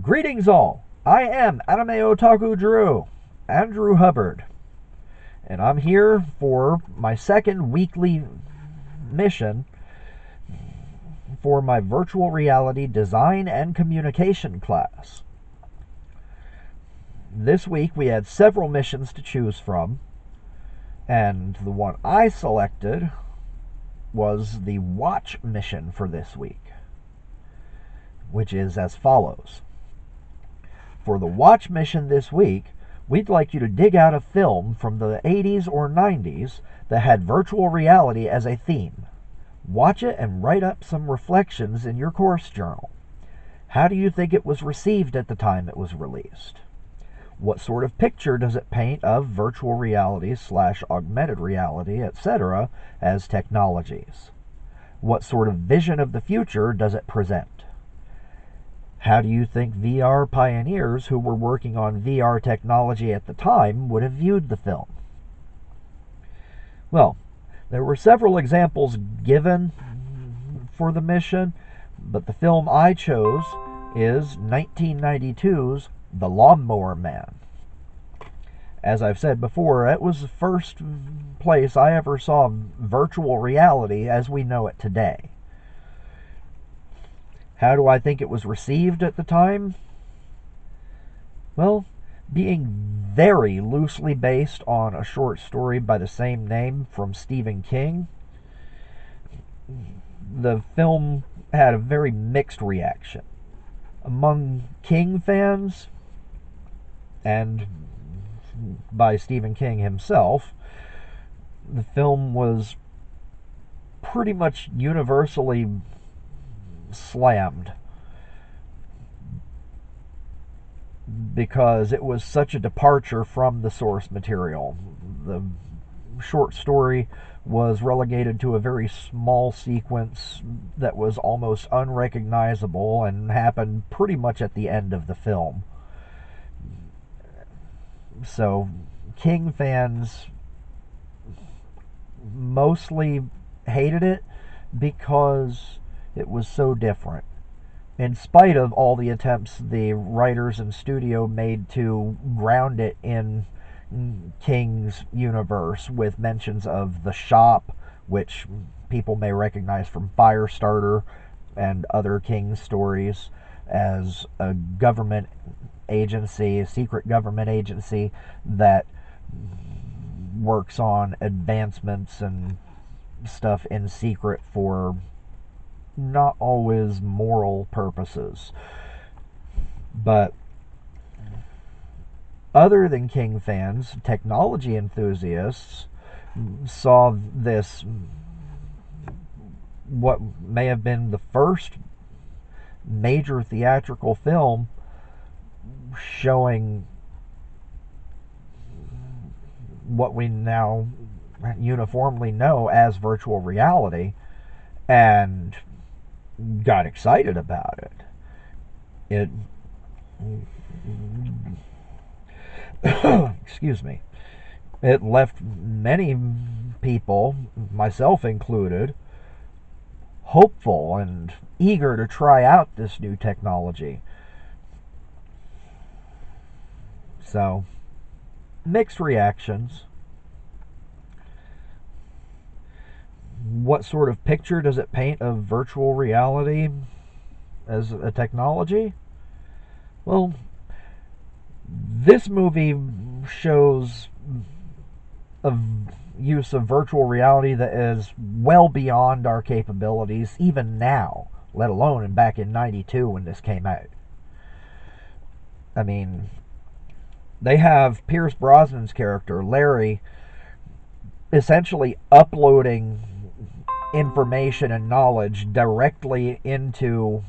Greetings all! I am Anime Otaku Drew, Andrew Hubbard, and I'm here for my second weekly mission for my virtual reality design and communication class. This week we had several missions to choose from, and the one I selected was the watch mission for this week, which is as follows. For the watch mission this week, we'd like you to dig out a film from the 80s or 90s that had virtual reality as a theme. Watch it and write up some reflections in your course journal. How do you think it was received at the time it was released? What sort of picture does it paint of virtual reality / augmented reality, etc. as technologies? What sort of vision of the future does it present? How do you think VR pioneers who were working on VR technology at the time would have viewed the film? Well, there were several examples given for the mission, but the film I chose is 1992's The Lawnmower Man. As I've said before, it was the first place I ever saw virtual reality as we know it today. How do I think it was received at the time? Well, being very loosely based on a short story by the same name from Stephen King, the film had a very mixed reaction. Among King fans, and by Stephen King himself, the film was pretty much universally slammed because it was such a departure from the source material. The short story was relegated to a very small sequence that was almost unrecognizable and happened pretty much at the end of the film. So King fans mostly hated it because it was so different. In spite of all the attempts the writers and studio made to ground it in King's universe, with mentions of the shop, which people may recognize from Firestarter and other King stories, as a government agency, a secret government agency that works on advancements and stuff in secret for not always moral purposes. But other than King fans, technology enthusiasts saw this, what may have been the first major theatrical film showing what we now uniformly know as virtual reality, and got excited about it. Excuse me. It left many people, myself included, hopeful and eager to try out this new technology. So, mixed reactions. What sort of picture does it paint of virtual reality as a technology? Well, this movie shows a use of virtual reality that is well beyond our capabilities, even now, let alone back in '92 when this came out. I mean, they have Pierce Brosnan's character, Larry, essentially uploading information and knowledge directly into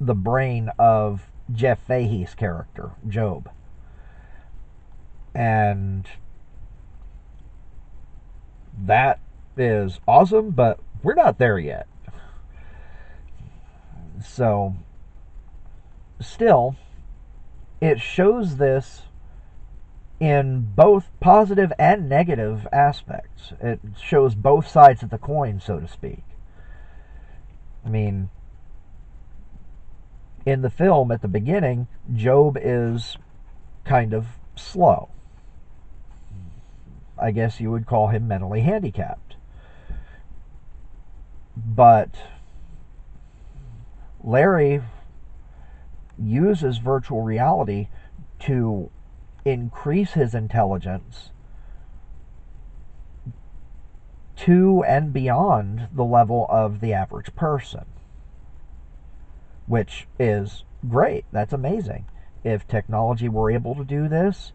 the brain of Jeff Fahey's character, Job. And that is awesome, but we're not there yet. So, still, it shows this in both positive and negative aspects. It shows both sides of the coin, so to speak. I mean, in the film at the beginning, Job is kind of slow. I guess you would call him mentally handicapped. But Larry uses virtual reality to increase his intelligence to and beyond the level of the average person, which is great. That's amazing. If technology were able to do this,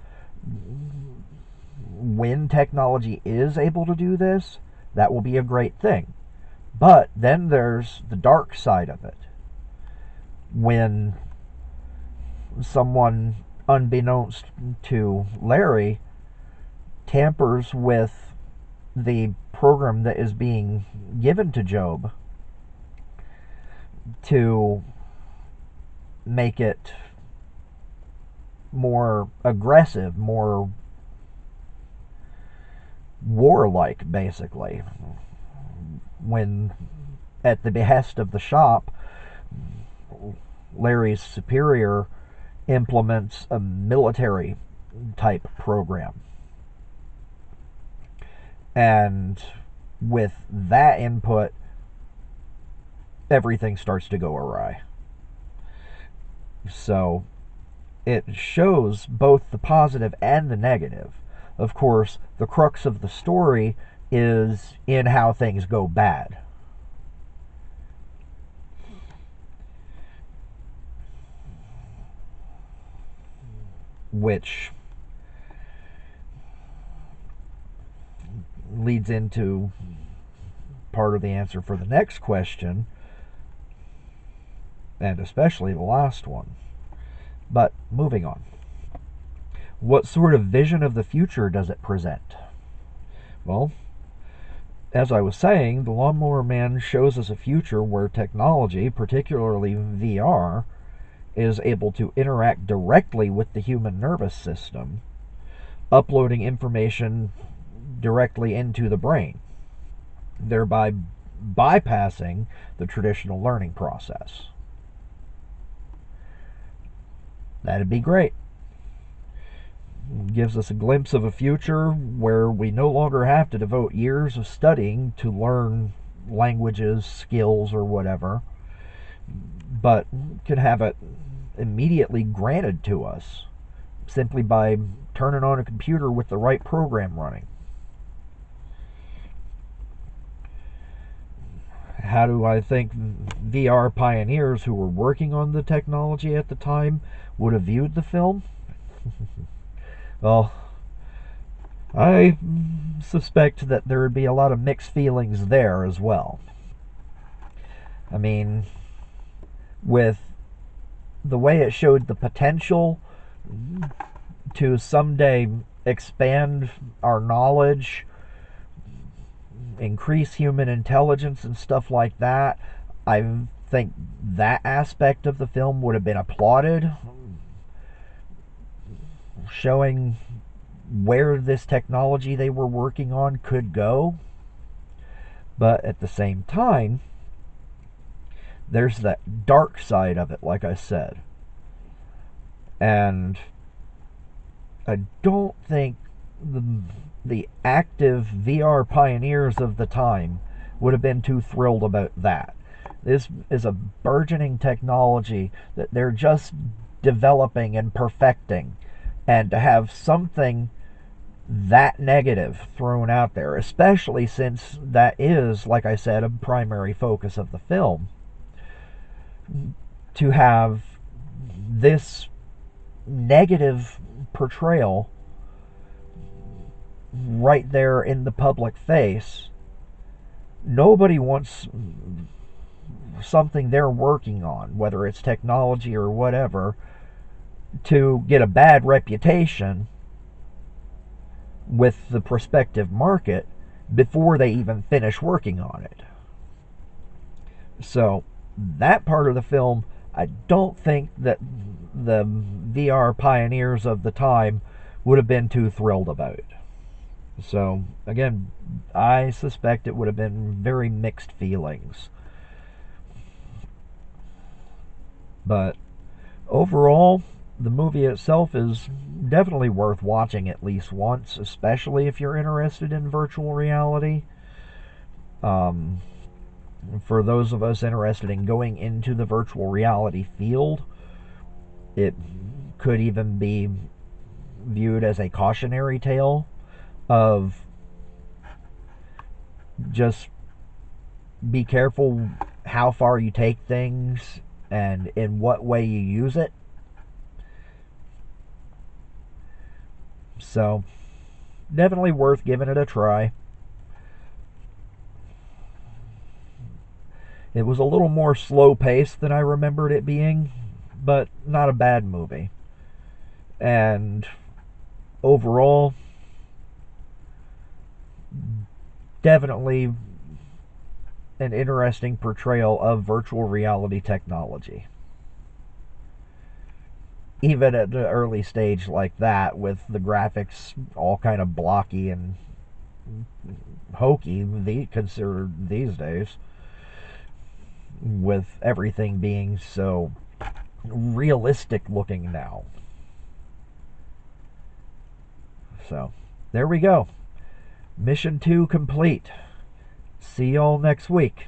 when technology is able to do this, that will be a great thing. But then there's the dark side of it. When someone, unbeknownst to Larry, tampers with the program that is being given to Job to make it more aggressive, more warlike, basically. When, at the behest of the shop, Larry's superior implements a military type program. And with that input, everything starts to go awry. So it shows both the positive and the negative. Of course, the crux of the story is in how things go bad. Which leads into part of the answer for the next question, and especially the last one. But moving on. What sort of vision of the future does it present? Well, as I was saying, the Lawnmower Man shows us a future where technology, particularly VR, is able to interact directly with the human nervous system, uploading information directly into the brain, thereby bypassing the traditional learning process. That'd be great. Gives us a glimpse of a future where we no longer have to devote years of studying to learn languages, skills, or whatever, but can have it immediately granted to us simply by turning on a computer with the right program running. How do I think VR pioneers who were working on the technology at the time would have viewed the film? Well, I suspect that there would be a lot of mixed feelings there as well. I mean, with the way it showed the potential to someday expand our knowledge, increase human intelligence, and stuff like that, I think that aspect of the film would have been applauded, showing where this technology they were working on could go. But at the same time, there's that dark side of it, like I said. And I don't think the active VR pioneers of the time would have been too thrilled about that. This is a burgeoning technology that they're just developing and perfecting. And to have something that negative thrown out there, especially since that is, like I said, a primary focus of the film, to have this negative portrayal right there in the public face, nobody wants something they're working on, whether it's technology or whatever, to get a bad reputation with the prospective market before they even finish working on it. So that part of the film, I don't think that the VR pioneers of the time would have been too thrilled about. So again, I suspect it would have been very mixed feelings. But overall, the movie itself is definitely worth watching at least once, especially if you're interested in virtual reality. Um, for those of us interested in going into the virtual reality field, it could even be viewed as a cautionary tale of just be careful how far you take things and in what way you use it. So, definitely worth giving it a try. It was a little more slow paced than I remembered it being, but not a bad movie. And overall, definitely an interesting portrayal of virtual reality technology. Even at an early stage like that, with the graphics all kind of blocky and hokey, considered these days, with everything being so realistic looking now. So, there we go. Mission 2 complete. See y'all next week.